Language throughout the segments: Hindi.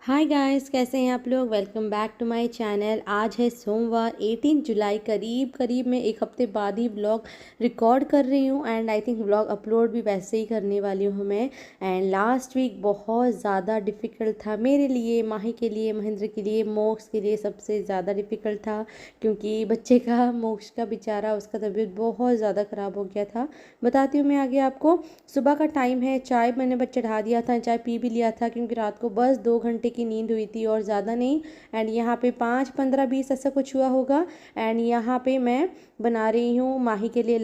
हाय गाइस, कैसे हैं आप लोग। Welcome back to my channel. आज है सोमवार 18 जुलाई। करीब करीब मैं एक हफ्ते बाद ही व्लॉग रिकॉर्ड कर रही हूँ and I think vlog upload भी वैसे ही करने वाली हूँ मैं। एंड लास्ट वीक बहुत ज़्यादा डिफ़िकल्ट था मेरे लिए, माही के लिए, महेंद्र के लिए, मोक्ष के लिए सबसे ज़्यादा डिफ़िकल्ट था क्योंकि बच्चे का, मोक्ष का बेचारा, उसका तबीयत बहुत ज़्यादा ख़राब हो गया था। बताती हूँ मैं आगे आपको। सुबह का टाइम है, चाय मैंने बस चढ़ा दिया था, चाय पी भी लिया था क्योंकि रात को बस 2 घंटे की नींद हुई थी और ज़्यादा नहीं। एंड यहाँ पे 5, 15, 20 ऐसा कुछ हुआ होगा। एंड यहाँ पे मैं बना रही हूँ माही के लिए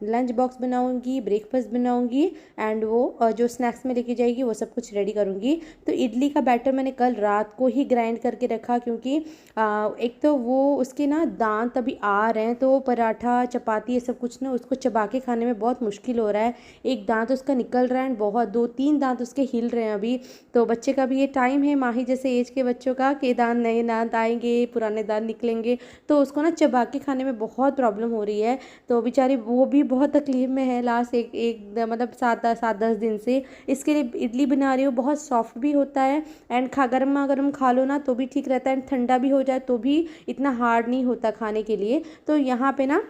लंच बॉक्स बनाऊँगी, ब्रेकफास्ट बनाऊँगी एंड वो जो स्नैक्स में लेके जाएगी वो सब कुछ रेडी करूँगी। तो इडली का बैटर मैंने कल रात को ही ग्राइंड करके रखा क्योंकि एक तो वो उसके ना दांत अभी आ रहे हैं, तो पराठा चपाती ये सब कुछ ना उसको चबा के खाने में बहुत मुश्किल हो रहा है। एक दांत उसका निकल रहा है, बहुत 2-3 दांत उसके हिल रहे हैं अभी। तो बच्चे का भी ये टाइम है, माही जैसे एज के बच्चों का, कि दांत, नए दांत आएंगे, पुराने दांत निकलेंगे, तो उसको ना चबा के खाने में बहुत प्रॉब्लम हो रही है। तो बेचारी वो भी बहुत तकलीफ में है लास्ट एक एक मतलब 7-10 दिन से। इसके लिए इडली बना रही हूँ, बहुत सॉफ्ट भी होता है एंड गर्मा गर्म खा लो ना तो भी ठीक रहता है एंड ठंडा भी हो जाए तो भी इतना हार्ड नहीं होता खाने के लिए। तो यहाँ पे ना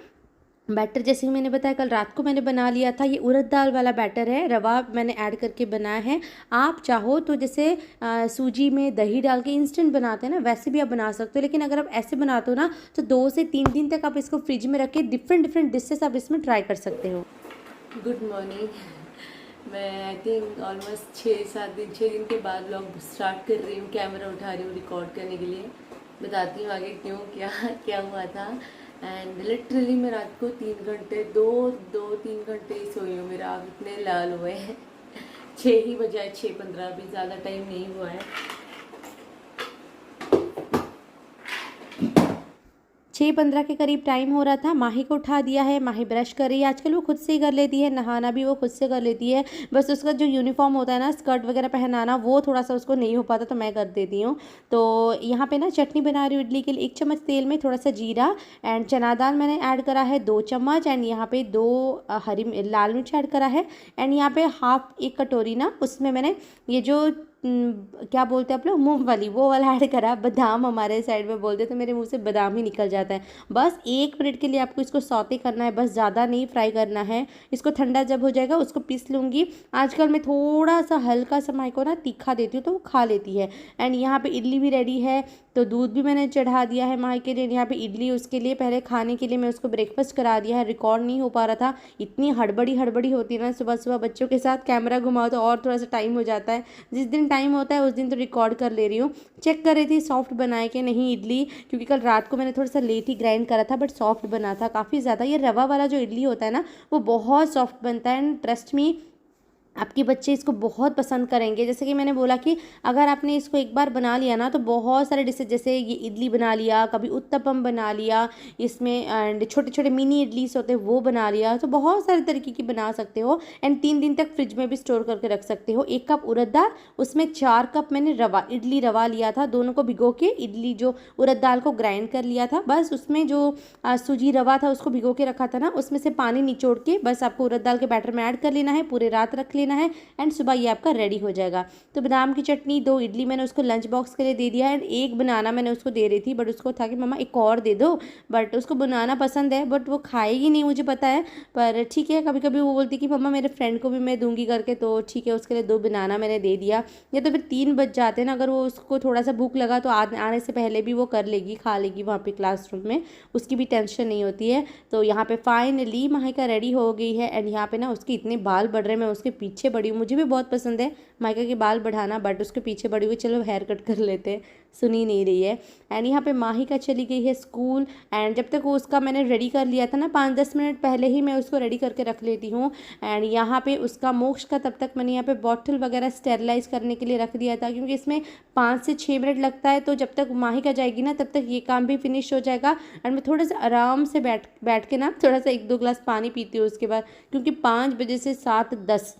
बैटर, जैसे ही मैंने बताया, कल रात को मैंने बना लिया था। ये उड़द दाल वाला बैटर है, रवा मैंने ऐड करके बनाया है। आप चाहो तो जैसे सूजी में दही डाल के इंस्टेंट बनाते हैं ना, वैसे भी आप बना सकते हो, लेकिन अगर आप ऐसे बनाते हो ना तो 2 से 3 दिन तक आप इसको फ्रिज में रख के डिफरेंट डिफरेंट डिशेस आप इसमें ट्राई कर सकते हो। Good morning. मैं आई थिंक ऑलमोस्ट 6 दिन के बाद व्लॉग स्टार्ट कर रही हूँ, कैमरा उठा रही हूँ रिकॉर्ड करने के लिए। बताती हूँ आगे क्यों, क्या क्या हुआ था। एंड लिटरली मैं रात को 3 घंटे, 2-3 घंटे ही सोई हूँ। मेरा आँख इतने लाल हुए हैं। 6 ही बजाए, 6:15, अभी ज़्यादा टाइम नहीं हुआ है। 6:15 के करीब टाइम हो रहा था। माही को उठा दिया है, माही ब्रश कर रही है। आजकल वो खुद से ही कर लेती है, नहाना भी वो खुद से कर लेती है। बस उसका जो यूनिफॉर्म होता है ना, स्कर्ट वगैरह पहनाना, वो थोड़ा सा उसको नहीं हो पाता तो मैं कर देती हूँ। तो यहाँ पे ना चटनी बना रही हूँ इडली के लिए। 1 चम्मच तेल में थोड़ा सा जीरा एंड चना दाल मैंने ऐड करा है 2 चम्मच एंड यहाँ पे 2 हरी लाल मिर्च ऐड करा है। एंड यहाँ पे हाफ 1 कटोरी ना उसमें मैंने ये जो क्या बोलते हैं आप लोग, मूंगफली, वो वाला ऐड करा। बादाम हमारे साइड में बोलते, तो मेरे मुंह से बादाम ही निकल जाता है। बस 1 मिनट के लिए आपको इसको सौते करना है, बस ज़्यादा नहीं फ्राई करना है। इसको ठंडा जब हो जाएगा उसको पीस लूँगी। आजकल मैं थोड़ा सा हल्का सा माई को ना तीखा देती हूँ तो वो खा लेती है। एंड यहाँ पे इडली भी रेडी है, तो दूध भी मैंने चढ़ा दिया है माही के लिए। यहाँ पे इडली उसके लिए पहले खाने के लिए मैं उसको ब्रेकफास्ट करा दिया है। रिकॉर्ड नहीं हो पा रहा था, इतनी हड़बड़ी हड़बड़ी होती है ना सुबह सुबह बच्चों के साथ। कैमरा घुमाओ तो और थोड़ा सा टाइम हो जाता है। जिस दिन टाइम होता है उस दिन तो रिकॉर्ड कर ले रही हूँ। चेक कर रही थी सॉफ्ट बनाए कि नहीं इडली, क्योंकि कल रात को मैंने थोड़ा सा लेट ही ग्राइंड करा था, बट सॉफ्ट बना था काफ़ी ज़्यादा। ये रवा वाला जो इडली होता है ना वो बहुत सॉफ्ट बनता है एंड ट्रस्ट मी, आपके बच्चे इसको बहुत पसंद करेंगे। जैसे कि मैंने बोला कि अगर आपने इसको एक बार बना लिया ना तो बहुत सारे डिशेज, जैसे ये इडली बना लिया, कभी उत्तपम बना लिया इसमें, एंड छोटे छोटे मिनी इडलीस होते हैं वो बना लिया, तो बहुत सारे तरीके की बना सकते हो एंड 3 दिन तक फ्रिज में भी स्टोर करके रख सकते हो। 1 कप उड़द दाल, उसमें 4 कप मैंने रवा, इडली रवा लिया था। दोनों को भिगो के इडली जो उड़द दाल को ग्राइंड कर लिया था। बस उसमें जो सूजी रवा था उसको भिगो के रखा था ना, उसमें से पानी निचोड़ के बस आपको उड़द दाल के बैटर में ऐड कर लेना है, पूरे रात रख लेना है एंड सुबह ये आपका रेडी हो जाएगा। तो बादाम की चटनी, 2 इडली मैंने उसको लंच बॉक्स के लिए दे दिया एंड 1 बनाना मैंने उसको दे रही थी, बट उसको था कि मम्मा एक और दे दो, बट उसको बनाना पसंद है, बट वो खाएगी नहीं मुझे पता है, पर ठीक है। कभी कभी वो बोलती कि मम्मा मेरे फ्रेंड को भी मैं दूंगी करके, तो ठीक है उसके लिए 2 बनाना मैंने दे दिया। या तो फिर 3 बज जाते हैं ना, अगर वो उसको थोड़ा सा भूख लगा तो आने से पहले भी वो कर लेगी, खा लेगी वहाँ पे क्लासरूम में, उसकी भी टेंशन नहीं होती है। तो यहाँ पे फाइनली माहिका रेडी हो गई है एंड यहाँ पे ना उसके इतने बाल बढ़ रहे हैं, मैं उसके पीछे बड़ी हूँ। मुझे भी बहुत पसंद है माइका के बाल बढ़ाना, बट उसके पीछे बड़ी हुई, चलो हेयर कट कर लेते हैं, सुन ही नहीं रही है। एंड यहाँ पे माहिका चली गई है स्कूल एंड जब तक वो उसका मैंने रेडी कर लिया था ना, 5-10 मिनट पहले ही मैं उसको रेडी करके रख लेती हूँ। एंड यहाँ पे उसका मोक्ष का तब तक मैंने यहाँ पे बॉटल वगैरह स्टेरलाइज करने के लिए रख दिया था, क्योंकि इसमें 5 से 6 मिनट लगता है। तो जब तक माहिका जाएगी ना तब तक ये काम भी फिनिश हो जाएगा एंड मैं थोड़ा सा आराम से बैठ के ना थोड़ा सा 1-2 गिलास पानी पीती हूँ उसके बाद, क्योंकि 5 बजे से 7-10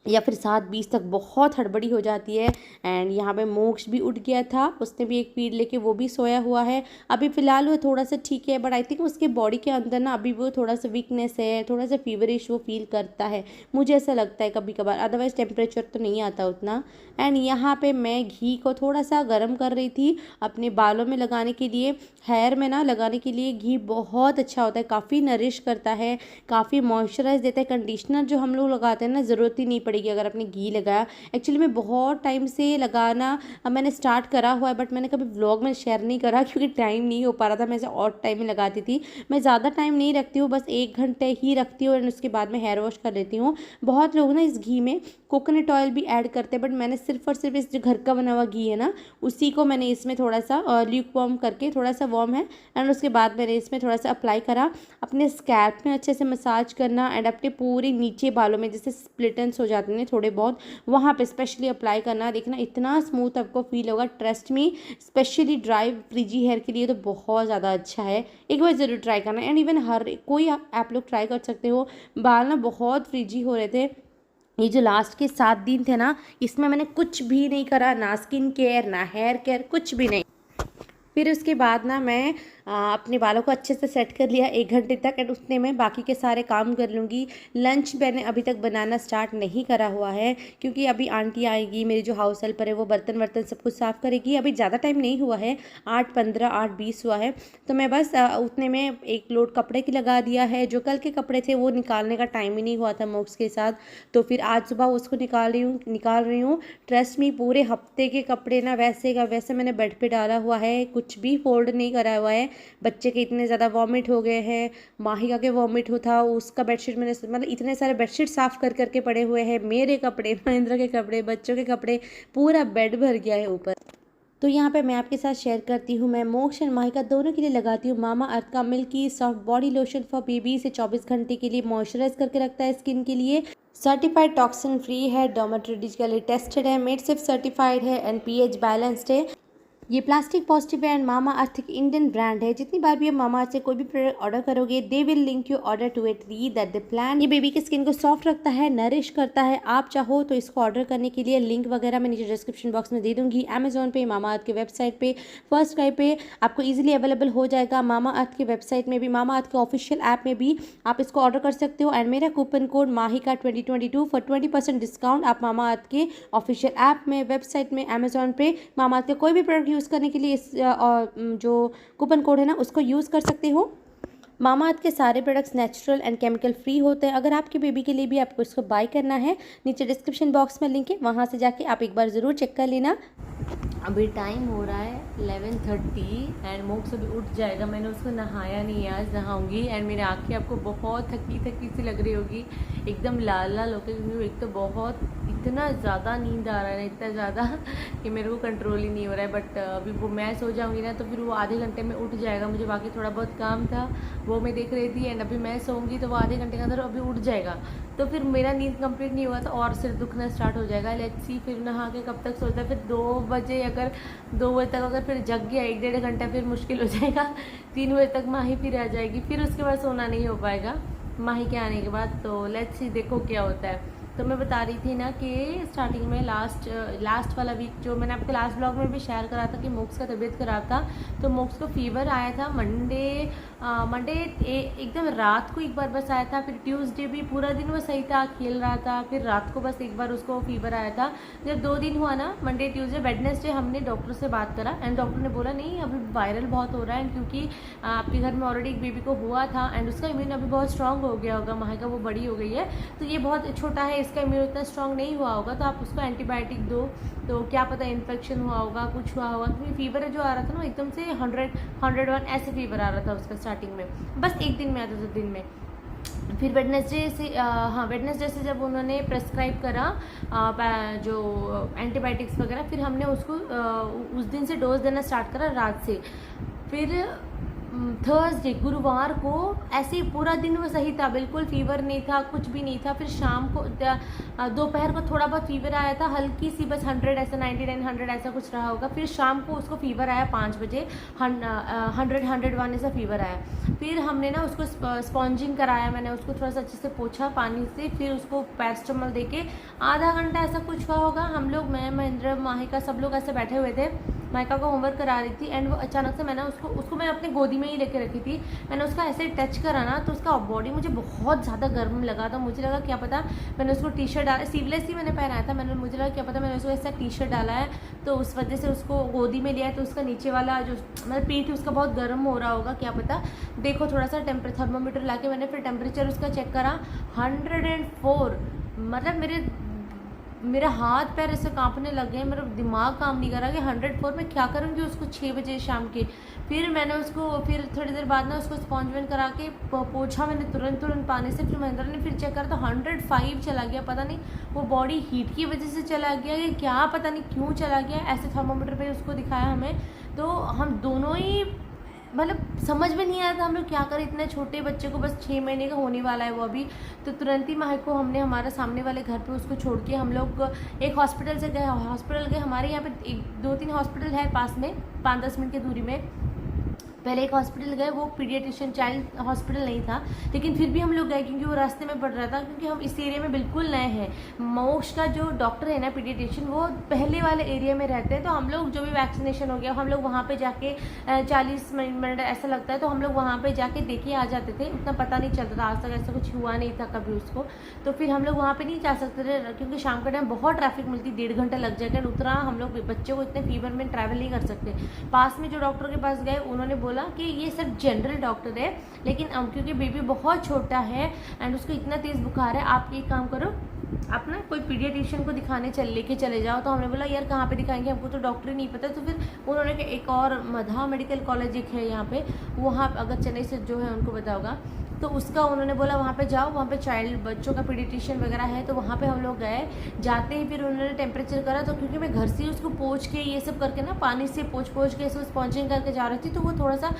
या फिर 7:20 तक बहुत हड़बड़ी हो जाती है। एंड यहाँ पे मोक्ष भी उठ गया था, उसने भी एक फीड लेके वो भी सोया हुआ है। अभी फ़िलहाल वो थोड़ा सा ठीक है, बट आई थिंक उसके बॉडी के अंदर ना अभी वो थोड़ा सा वीकनेस है, थोड़ा सा फीवरिश वो फील करता है, मुझे ऐसा लगता है कभी कभार, अदरवाइज़ टेम्परेचर तो नहीं आता उतना। एंड यहाँ पे मैं घी को थोड़ा सा गर्म कर रही थी अपने बालों में लगाने के लिए। हेयर में ना लगाने के लिए घी बहुत अच्छा होता है, काफ़ी नरिश करता है, काफ़ी मॉइस्चराइज देता है। कंडीशनर जो हम लोग लगाते हैं ना, ज़रूरत ही नहीं पड़ेगी अगर आपने घी लगाया। एक्चुअली मैं बहुत टाइम से लगाना मैंने स्टार्ट करा हुआ है, बट मैंने कभी व्लॉग में शेयर नहीं करा क्योंकि टाइम नहीं हो पा रहा था। मैं ऐसे और टाइम में लगाती थी। मैं ज़्यादा टाइम नहीं रखती हूँ, बस 1 घंटे ही रखती हूँ एंड उसके बाद में हेयर वॉश कर लेती हूँ। बहुत लोग ना इस घी में कोकोनट ऑयल भी ऐड करते हैं, बट मैंने सिर्फ और सिर्फ इस जो घर का बना हुआ घी है ना, उसी को मैंने इसमें थोड़ा सा ल्यूक वार्म करके, थोड़ा सा वार्म है, एंड उसके बाद मैंने इसमें थोड़ा सा अप्लाई करा। अपने स्कैल्प में अच्छे से मसाज करना एंड अपने पूरे नीचे बालों में जैसे स्प्लिटन्स हो जाते हैं थोड़े बहुत, वहाँ पे स्पेशली अप्लाई करना। देखना इतना स्मूथ आपको फील होगा, trust me. Specially dry frizzy hair के लिए तो बहुत ज़्यादा अच्छा है, एक बार ज़रूर ट्राई करना। एंड इवन हर कोई आप लोग ट्राई कर सकते हो। बाल ना बहुत फ्रिजी हो रहे थे, ये जो लास्ट के 7 दिन थे ना, इसमें मैंने कुछ भी नहीं करा, ना स्किन केयर ना हेयर केयर, कुछ भी नहीं। फिर उसके बाद ना मैं अपने बालों को अच्छे से सेट कर लिया 1 घंटे तक, एंड उतने में बाकी के सारे काम कर लूँगी। लंच मैंने अभी तक बनाना स्टार्ट नहीं करा हुआ है क्योंकि अभी आंटी आएगी, मेरी जो हाउस हेल्पर है वो बर्तन वर्तन सब कुछ साफ़ करेगी। अभी ज़्यादा टाइम नहीं हुआ है, 8:15 8:20 हुआ है, तो मैं बस उतने में एक लोड कपड़े की लगा दिया है। जो कल के कपड़े थे वो निकालने का टाइम ही नहीं हुआ था मोक्स के साथ, तो फिर आज सुबह उसको निकाल रही हूँ। ट्रस्ट मी, पूरे हफ्ते के कपड़े ना वैसे का वैसे मैंने बेड पे डाला हुआ है, कुछ भी फोल्ड नहीं करा हुआ है। बच्चे के इतने ज़्यादा वॉमिट हो गए हैं, माहिका के वॉमिट हो था, उसका बेडशीट मैंने मतलब इतने सारे बेडशीट साफ़ कर करके पड़े हुए हैं, मेरे कपड़े, महेंद्र के कपड़े, बच्चों के कपड़े, पूरा बेड भर गया है ऊपर। तो यहाँ पे मैं आपके साथ शेयर करती हूँ, मैं मोक्ष और माहिका दोनों के लिए लगाती हूँ मामा अर्थ का milky soft body lotion for baby. से 24 घंटे के लिए मॉइस्चराइज करके रखता है स्किन के लिए। सर्टिफाइड टॉक्सिन फ्री है, डर्मेटोलॉजिकली टेस्टेड है, मेडसेफ सर्टिफाइड है एंड पीएच बैलेंस्ड है। ये प्लास्टिक पॉजिटिव है एंड मामा अर्थ एक इंडियन ब्रांड है। जितनी बार भी आप मामा अर्थ से कोई भी प्रोडक्ट ऑर्डर करोगे, they will link your order to it, read that the plan. ये बेबी की स्किन को सॉफ्ट रखता है, नरिश करता है। आप चाहो तो इसको ऑर्डर करने के लिए लिंक वगैरह मैं नीचे डिस्क्रिप्शन बॉक्स में दे दूंगी। अमेजोन पे, मामा अर्थ के वेबसाइट पे, फर्स्ट क्राई पे आपको ईजिली अवेलेबल हो जाएगा। मामा अर्थ के वेबसाइट में भी, मामा अर्थ के ऑफिशियल ऐप में भी आप इसको ऑर्डर कर सकते हो। एंड मेरा coupon code Mahika 2022 for 20% discount आप मामा अर्थ के ऑफिशियल ऐप में, वेबसाइट में, अमेजोन पे मामा अर्थ के कोई भी प्रोडक्ट यूज़ करने के लिए इस जो कूपन कोड है ना उसको यूज़ कर सकते हो। मामा अर्थ के सारे products natural and chemical free होते हैं। अगर आपके बेबी के लिए भी आपको इसको बाय करना है, नीचे डिस्क्रिप्शन बॉक्स में लिंक है, वहाँ से जाके आप एक बार ज़रूर चेक कर लेना। अभी टाइम हो रहा है 11:30 एंड मोक्ष अभी उठ जाएगा। मैंने उसको नहाया नहीं है, आज नहाऊंगी। एंड मेरी आँखें आपको बहुत थकी थकी सी लग रही होगी, एकदम लाल लाल होकर, क्योंकि एक तो बहुत इतना ज़्यादा नींद आ रहा है ना, इतना ज़्यादा कि मेरे को कंट्रोल ही नहीं हो रहा है। बट अभी वो मैं सो जाऊंगी ना तो फिर वो आधे घंटे में उठ जाएगा। मुझे बाकी थोड़ा बहुत काम था वो मैं देख रही थी, एंड अभी मैं सोऊंगी तो वो आधे घंटे के अंदर अभी उठ जाएगा, तो फिर मेरा नींद कंप्लीट नहीं हुआ तो और सिर दुखना स्टार्ट हो जाएगा। लेट्स सी फिर नहा के कब तक सोता है। फिर 2 बजे अगर 2 बजे तक अगर फिर जग गया 1-1.5 घंटा, फिर मुश्किल हो जाएगा। 3 बजे तक माही फिर आ जाएगी, फिर उसके बाद सोना नहीं हो पाएगा माही के आने के बाद। तो लेट्स सी, देखो क्या होता है। तो मैं बता रही थी ना कि स्टार्टिंग में लास्ट वाला वीक जो मैंने आपके लास्ट ब्लॉग में भी शेयर करा था कि मोक्स का तबीयत ख़राब था, तो मोक्स को फीवर आया था मंडे एकदम रात को एक बार बस आया था। फिर ट्यूसडे भी पूरा दिन वो सही था, खेल रहा था, फिर रात को बस एक बार उसको फीवर आया था। जब 2 दिन हुआ ना, मंडे ट्यूसडे वेडनेसडे, हमने डॉक्टर से बात करा एंड डॉक्टर ने बोला नहीं अभी वायरल बहुत हो रहा है, क्योंकि आपके घर में ऑलरेडी एक बेबी को हुआ था एंड उसका इम्यून अभी बहुत स्ट्रांग हो गया होगा, माहिका वो बड़ी हो गई है, तो ये बहुत छोटा है, इसका इम्यून इतना स्ट्रांग नहीं हुआ होगा, तो आप उसको एंटीबायोटिक दो, तो क्या पता इन्फेक्शन हुआ होगा, कुछ हुआ होगा। क्योंकि फीवर जो आ रहा था ना एकदम से 101 ऐसे फीवर आ रहा था उसका स्टार्टिंग में, बस एक दिन में आता था दिन में। फिर वेडनेसडे से जब उन्होंने प्रेस्क्राइब करा जो एंटीबायोटिक्स वगैरह, फिर हमने उसको उस दिन से डोज देना स्टार्ट करा रात से। फिर थर्सडे गुरुवार को ऐसे ही पूरा दिन वो सही था, बिल्कुल फीवर नहीं था, कुछ भी नहीं था। फिर शाम को दोपहर को थोड़ा बहुत फीवर आया था, हल्की सी, बस 100 ऐसा 99 100 ऐसा कुछ रहा होगा। फिर शाम को उसको फीवर आया 5 बजे, 100 101 ऐसा फीवर आया। फिर हमने ना उसको स्पॉन्जिंग कराया, मैंने उसको थोड़ा सा अच्छे से पोछा पानी से, फिर उसको पैरास्टामोल दे के आधा घंटा ऐसा कुछ हुआ होगा। हम लोग, मैं, महेंद्र, माहिका, सब लोग ऐसे बैठे हुए थे। माइका को होमवर्क करा रही थी एंड वो अचानक से मैंने उसको मैं अपनी गोदी में ही लेके रखी थी। मैंने उसका ऐसे टच करा ना, तो उसका बॉडी मुझे बहुत ज़्यादा गर्म लगा था। मुझे लगा क्या पता, मैंने उसको टी शर्ट डाला, स्लीवलेस ही मैंने पहनाया था। मुझे लगा क्या पता मैंने उसको ऐसा टी शर्ट डाला है तो उस वजह से उसको गोदी में लिया है, तो उसका नीचे वाला जो मतलब पीठ उसका बहुत गर्म हो रहा होगा, क्या पता। देखो थोड़ा सा थर्मोमीटर ला के मैंने फिर टेम्परेचर उसका चेक करा, 104। मतलब मेरा हाथ पैर ऐसे कांपने लग गए, मेरा दिमाग काम नहीं कर रहा कि 104 में क्या करूँगी उसको 6 बजे शाम के। फिर मैंने उसको फिर थोड़ी देर बाद ना उसको स्पॉन्ज करा के पोछा मैंने तुरंत पानी से। फिर महेंद्र ने फिर चेक करा तो 105 चला गया। पता नहीं वो बॉडी हीट की वजह से चला गया या क्या, पता नहीं क्यों चला गया। ऐसे थर्मोमीटर पे उसको दिखाया हमें, तो हम दोनों ही मतलब समझ में नहीं आया था हम लोग क्या करें। इतने छोटे बच्चे को, बस 6 महीने का होने वाला है वो अभी। तो तुरंत ही माही को हमने हमारे सामने वाले घर पे उसको छोड़ के हम लोग एक हॉस्पिटल गए। हमारे यहाँ पे 2-3 हॉस्पिटल है पास में, 5-10 मिनट की दूरी में। पहले एक हॉस्पिटल गए, वो पीडियाट्रिशियन चाइल्ड हॉस्पिटल नहीं था, लेकिन फिर भी हम लोग गए क्योंकि वो रास्ते में पड़ रहा था, क्योंकि हम इस एरिया में बिल्कुल नए हैं। मोक्ष का जो डॉक्टर है ना पीडियाट्रिशियन, वो पहले वाले एरिया में रहते हैं। तो हम लोग जो भी वैक्सीनेशन हो गया, हम लोग वहाँ पे जाके 40 मिनट ऐसा लगता है, तो हम लोग वहाँ पे जाके देखे आ जाते थे। उतना पता नहीं चलता था, आज तक ऐसा कुछ हुआ नहीं था कभी उसको। तो फिर हम लोग वहाँ पे नहीं जा सकते थे क्योंकि शाम के टाइम बहुत ट्रैफिक मिलती, 1.5 घंटा लग जाएगा। उतना हम लोग बच्चों को इतने फीवर में ट्रैवल नहीं कर सकते। पास में जो डॉक्टर के पास गए, उन्होंने बोला कि ये सिर्फ जनरल डॉक्टर है, लेकिन क्योंकि बेबी बहुत छोटा है एंड उसको इतना तेज़ बुखार है, आप एक काम करो, आप ना कोई पीडियाट्रिशियन को दिखाने लेके चले जाओ। तो हमने बोला यार कहाँ पे दिखाएंगे, हमको तो डॉक्टर ही नहीं पता। तो फिर उन्होंने एक और मधा मेडिकल कॉलेज एक है यहाँ पे, वहाँ अगर चेन्नई से जो है उनको पता होगा, तो उसका उन्होंने बोला वहाँ पे जाओ, वहाँ पे चाइल्ड बच्चों का पीडियाट्रिशियन वगैरह है। तो वहाँ पे हम लोग गए। जाते ही फिर उन्होंने टेम्परेचर करा, तो क्योंकि मैं घर से उसको पोंछ के ये सब करके ना, पानी से पोंछ के इसको स्पॉन्जिंग करके जा रही थी, तो वो थोड़ा सा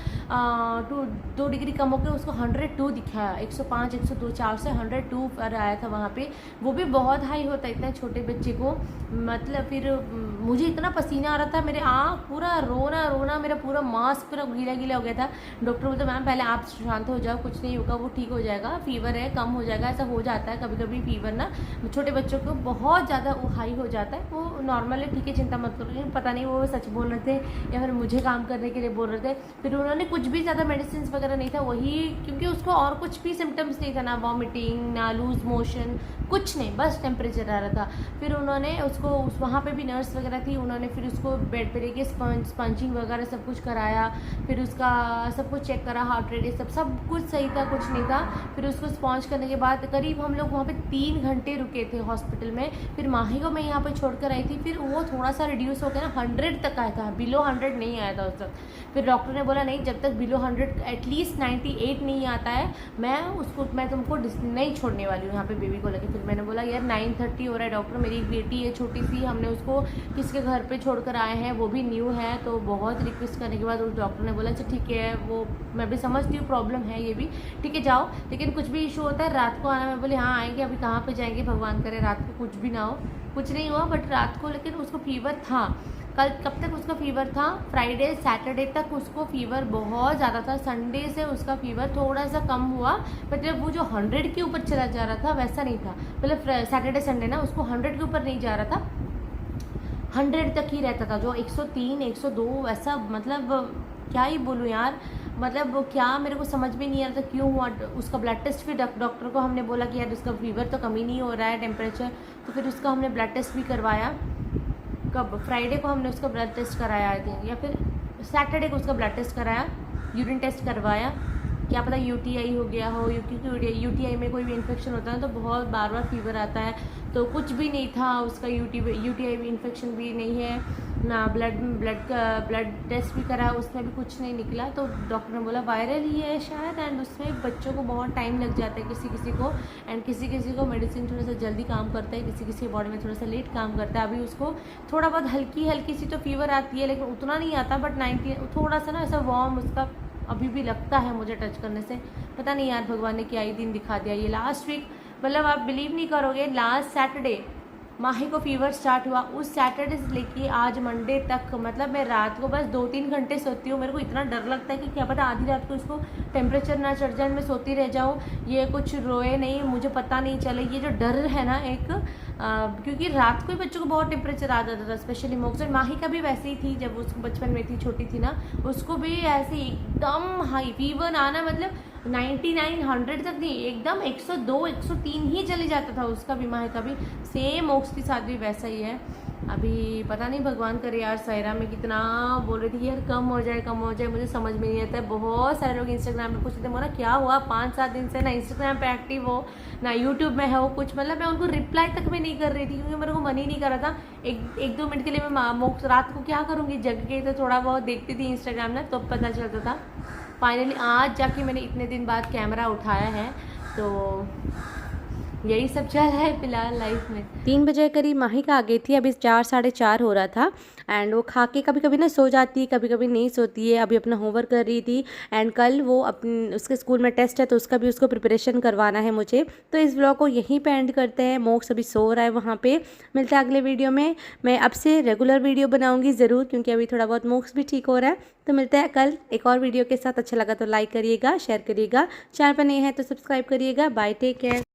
2 डिग्री कम हो गया, उसको 102 दिखाया। 105 102 4 से 102 पर आया था वहाँ पे। वो भी बहुत हाई होता है इतना छोटे बच्चे को। मतलब फिर मुझे इतना पसीना आ रहा था, मेरे आँख पूरा रोना, मेरा पूरा मास्क पूरा गीला हो गया था। डॉक्टर बोलते मैम पहले आप शांत हो जाओ, कुछ नहीं होगा, वो ठीक हो जाएगा, फीवर है कम हो जाएगा। ऐसा हो जाता है कभी कभी फीवर ना, छोटे बच्चों को बहुत ज़्यादा हाई हो जाता है, वो नॉर्मल है, ठीक है, चिंता मत करो। लेकिन पता नहीं वो सच बोल रहे थे या फिर मुझे काम करने के लिए बोल रहे थे। फिर उन्होंने कुछ भी ज़्यादा मेडिसिन वगैरह नहीं था, वही क्योंकि उसको और कुछ भी सिम्टम्स नहीं था, ना वॉमिटिंग ना लूज मोशन, कुछ नहीं, बस टेम्परेचर आ रहा था। फिर उन्होंने उसको वहाँ पे भी नर्स वगैरह थी, उन्होंने फिर उसको बेड पे लेके स्पंजिंग वगैरह सब कुछ कराया। फिर उसका सब कुछ चेक करा, हार्ट रेट सब कुछ सही था, कुछ नहीं था। फिर उसको स्पॉन्ज करने के बाद करीब हम लोग वहाँ पे 3 घंटे रुके थे हॉस्पिटल में। फिर माही को मैं यहाँ पे छोड़ कर आई थी, फिर वो थोड़ा सा रिड्यूस हो गया ना, 100 तक आया था, बिलो 100 नहीं आया था उस वक्त। फिर डॉक्टर ने बोला नहीं, जब तक बिलो 100 एटलीस्ट 98 नहीं आता है, मैं तुमको नहीं छोड़ने वाली हूँ यहाँ पे बेबी को लेकर। फिर मैंने बोला यार 9:30 हो रहा है डॉक्टर, मेरी एक बेटी है छोटी सी, हमने उसको किसके घर पे छोड़कर आए हैं, वो भी न्यू है। तो बहुत रिक्वेस्ट करने के बाद उस डॉक्टर ने बोला अच्छा ठीक है, वो मैं भी समझती हूँ प्रॉब्लम है ये भी, ठीक है जाओ, लेकिन कुछ भी इशू होता है रात को आना। मैं बोली हाँ आएंगे, अभी कहाँ पे जाएंगे, भगवान करे रात को कुछ भी ना हो। कुछ नहीं हुआ बट रात को, लेकिन उसको फीवर था। कब तक उसका फीवर था, फ्राइडे सैटरडे तक उसको फीवर बहुत ज़्यादा था। संडे से उसका फीवर थोड़ा सा कम हुआ, मतलब वो जो 100 के ऊपर चला जा रहा था वैसा नहीं था। मतलब सैटरडे संडे ना उसको 100 के ऊपर नहीं जा रहा था, 100 तक ही रहता था, जो 103 102 ऐसा। मतलब क्या ही बोलूँ यार, मतलब क्या मेरे को समझ में नहीं आ रहा था क्यों हुआ। उसका ब्लड टेस्ट भी डॉक्टर को हमने बोला कि यार उसका फीवर तो कम ही नहीं हो रहा है, टेम्परेचर। तो फिर उसका हमने ब्लड टेस्ट भी करवाया। कब, फ्राइडे को हमने उसका ब्लड टेस्ट कराया आई थिंक, या फिर सैटरडे को उसका ब्लड टेस्ट कराया, यूरिन टेस्ट करवाया। क्या पता यूटीआई हो गया हो, क्योंकि यूटीआई में कोई भी इन्फेक्शन होता है तो बहुत बार फीवर आता है। तो कुछ भी नहीं था उसका, यूटीआई भी इन्फेक्शन भी नहीं है ना, ब्लड टेस्ट भी करा, उसमें भी कुछ नहीं निकला। तो डॉक्टर ने बोला वायरल ही है शायद, एंड उसमें बच्चों को बहुत टाइम लग जाता है किसी को, एंड किसी को मेडिसिन थोड़ा सा जल्दी काम करता है, किसी बॉडी में थोड़ा सा लेट काम करता है। अभी उसको थोड़ा बहुत हल्की सी तो फीवर आती है, लेकिन उतना नहीं आता, बट 90 थोड़ा सा ना ऐसा वार्म उसका अभी भी लगता है मुझे टच करने से। पता नहीं यार भगवान ने क्या ही दिन दिखा दिया। ये लास्ट वीक, मतलब आप बिलीव नहीं करोगे, लास्ट सैटरडे माही को फीवर स्टार्ट हुआ, उस सैटरडे से लेके आज मंडे तक, मतलब मैं रात को बस 2-3 घंटे सोती हूँ। मेरे को इतना डर लगता है कि क्या पता आधी रात को इसको टेम्परेचर ना चढ़ जाए, मैं सोती रह जाऊँ, ये कुछ रोए नहीं, मुझे पता नहीं चले। ये जो डर है ना एक, क्योंकि रात को ही बच्चों को बहुत टेम्परेचर आ जाता था, स्पेशली मोक्सन। माही का भी वैसे ही थी, जब उसको बचपन में थी, छोटी थी ना, उसको भी ऐसे एकदम हाई फीवर आना, मतलब 99 100 तक नहीं, एकदम 102 103 ही चले जाता था उसका भी, माही का भी सेम। मोक्स के साथ भी वैसा ही है। अभी पता नहीं, भगवान करे यार। सायरा में कितना बोल रही थी कि यार कम हो जाए कम हो जाए, मुझे समझ में नहीं आता है। बहुत सारे लोग इंस्टाग्राम पे पूछते थे मोना क्या हुआ, 5-7 दिन से ना इंस्टाग्राम पे एक्टिव हो ना यूट्यूब में हो कुछ, मतलब मैं उनको रिप्लाई तक में नहीं कर रही थी, क्योंकि मेरे को मन ही नहीं कर रहा था। एक 2 मिनट के लिए मैं मोक्स रात को क्या करूँगी, जग के तो थोड़ा बहुत देखती थी इंस्टाग्राम ना, तो पता चलता था। फाइनली आज जाके मैंने इतने दिन बाद कैमरा उठाया है, तो यही सब चल रहा है फिलहाल लाइफ में। 3 बजे करीब माही का आ गई थी, अभी 4 साढ़े 4 हो रहा था। एंड वो खा के कभी कभी ना सो जाती है, कभी कभी नहीं सोती है। अभी अपना होमवर्क कर रही थी, एंड कल वो उसके स्कूल में टेस्ट है, तो उसका भी उसको प्रिपरेशन करवाना है मुझे। तो इस व्लॉग को यहीं पे एंड करते हैं। मोक्स अभी सो रहा है वहाँ पे। मिलता है अगले वीडियो में। मैं अब से रेगुलर वीडियो बनाऊँगी ज़रूर, क्योंकि अभी थोड़ा बहुत मोक्स भी ठीक हो रहा है। तो मिलते हैं कल एक और वीडियो के साथ। अच्छा लगा तो लाइक करिएगा, शेयर करिएगा, चैनल पर नए हैं तो सब्सक्राइब करिएगा। Bye, take care.